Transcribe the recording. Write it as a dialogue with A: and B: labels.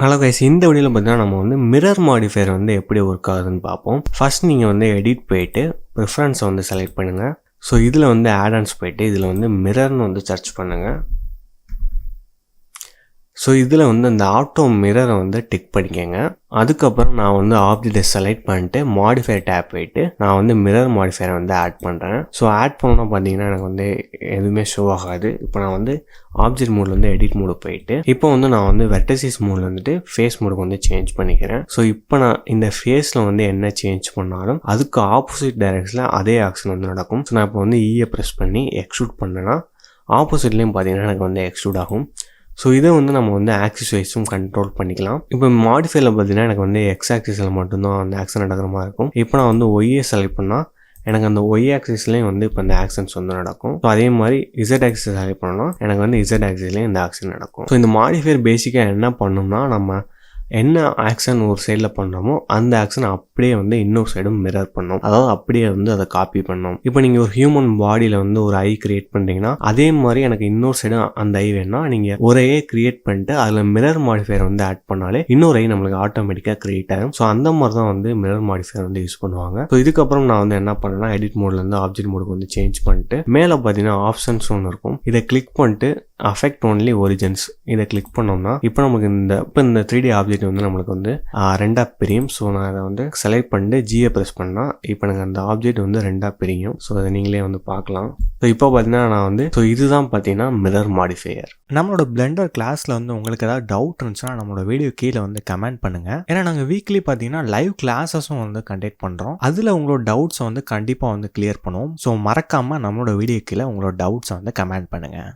A: Hello guys, இந்த வீடியோவில் பார்த்தீங்கன்னா நம்ம வந்து மிரர் மாடிஃபையர் வந்து எப்படி ஒர்க் ஆகுதுன்னு பார்ப்போம். ஃபர்ஸ்ட் நீங்கள் வந்து எடிட் போயிட்டு ப்ரிஃபரன்ஸை வந்து செலக்ட் பண்ணுங்கள். ஸோ இதில் வந்து ஆட்-ஆன்ஸ் போயிட்டு இதில் வந்து மிரர்னு வந்து சர்ச் பண்ணுங்கள். ஸோ இதில் வந்து அந்த ஆட்டோ மிரரை வந்து டிக் பண்ணிக்கோங்க. அதுக்கப்புறம் நான் வந்து ஆப்ஜெக்டை செலக்ட் பண்ணிட்டு மாடிஃபையர் டேப் போயிட்டு நான் வந்து மிரர் மாடிஃபையரை வந்து ஆட் பண்ணுறேன். ஸோ ஆட் பண்ணோன்னா பார்த்தீங்கன்னா எனக்கு வந்து எதுவுமே ஷோ ஆகாது. இப்போ நான் வந்து ஆப்ஜெக்ட் மோடில் வந்து எடிட் மோடு போயிட்டு இப்போ வந்து நான் வந்து வெர்டிசஸ் மோடில் வந்துட்டு ஃபேஸ் மோடுக்கு வந்து சேஞ்ச் பண்ணிக்கிறேன். ஸோ இப்போ நான் இந்த ஃபேஸில் வந்து என்ன சேஞ்ச் பண்ணாலும் அதுக்கு ஆப்போசிட் டைரக்ஷனில் அதே ஆக்ஷன் வந்து நடக்கும். ஸோ நான் இப்போ வந்து ஈயை ப்ரெஸ் பண்ணி எக்ஸ்ட்ரூட் பண்ணேன்னா ஆப்போசிட்லேயும் பார்த்தீங்கன்னா எனக்கு வந்து எக்ஸ்ட்ரூட் ஆகும். ஸோ இதை வந்து நம்ம வந்து ஆக்சிஸ் வைஸும் கண்ட்ரோல் பண்ணிக்கலாம். இப்போ மாடிஃபைல பார்த்தீங்கன்னா எனக்கு வந்து எக்ஸ் ஆக்சிஸில் மட்டும்தான் அந்த ஆக்ஷன் நடக்கிற மாதிரி இருக்கும். இப்போ நான் வந்து ஒய்யை செலக்ட் பண்ணால் எனக்கு அந்த ஒய் ஆக்சிஸ்லேயும் வந்து இப்போ இந்த ஆக்ஷன்ஸ் வந்து நடக்கும். ஸோ அதே மாதிரி இசட் ஆக்சிஸ் செலக்ட் பண்ணோம்னா எனக்கு வந்து இசட் ஆக்சிஸ்லேயும் இந்த ஆக்ஷன் நடக்கும். ஸோ இந்த மாடிஃபையர் பேசிக்காக என்ன பண்ணோம்னா நம்ம என்ன ஆக்ஷன் ஒரு சைடில் பண்ணோமோ அந்த ஆக்ஷன் அப்படியே வந்து இன்னொரு சைடும் மிரர் பண்ணோம். அதாவது அப்படியே வந்து அதை காப்பி பண்ணோம். இப்போ நீங்கள் ஒரு ஹியூமன் பாடியில் வந்து ஒரு ஐ கிரியேட் பண்ணுறீங்கன்னா அதே மாதிரி எனக்கு இன்னொரு சைடும் அந்த ஐ வேணும்னா நீங்கள் ஒரு ஐயை கிரியேட் பண்ணிட்டு அதில் மிரர் மாடிஃபையர் வந்து ஆட் பண்ணாலே இன்னொரு ஐ நம்மளுக்கு ஆட்டோமேட்டிக்காக கிரியேட் ஆகும். ஸோ அந்த மாதிரி தான் வந்து மிரர் மாடிஃபையர் வந்து யூஸ் பண்ணுவாங்க. ஸோ இதுக்கப்புறம் நான் வந்து என்ன பண்ணேன்னா எடிட் மோட்லேருந்து ஆப்ஜெக்ட் மோடுக்கு வந்து சேஞ்ச் பண்ணிட்டு மேலே பார்த்தீங்கன்னா ஆப்ஷன்ஸ் ஒன்று இருக்கும். இதை கிளிக் பண்ணிட்டு அஃபெக்ட் ஒன்லி ஒரிஜின்ஸ் இதை கிளிக் பண்ணோம்னா இப்போ நமக்கு இந்த 3D ஆப்ஜெக்ட் வந்து நம்மளுக்கு வந்து ரெண்டாக பிரியும். ஸோ நான் அதை வந்து செலக்ட் பண்ணிட்டு ஜியை ப்ரெஸ் பண்ணால் இப்போ எனக்கு அந்த ஆப்ஜெக்ட் வந்து ரெண்டாக பிரியும். ஸோ அதை நீங்களே வந்து பார்க்கலாம். ஸோ இப்போ பார்த்தீங்கன்னா நான் வந்து இதுதான் பார்த்தீங்கன்னா மிரர் மாடிஃபையர்.
B: நம்மளோட பிளெண்டர் கிளாஸில் வந்து உங்களுக்கு ஏதாவது டவுட் இருந்துச்சுன்னா நம்மளோட வீடியோ கீழே வந்து கமெண்ட் பண்ணுங்கள். ஏன்னா நாங்கள் வீக்லி பார்த்தீங்கன்னா லைவ் கிளாஸஸும் வந்து கண்டக்ட் பண்ணுறோம். அதில் உங்களோட டவுட்ஸை வந்து கண்டிப்பாக வந்து கிளியர் பண்ணுவோம். ஸோ மறக்காமல் நம்மளோட வீடியோ கீழே உங்களோட டவுட்ஸை வந்து கமெண்ட் பண்ணுங்கள்.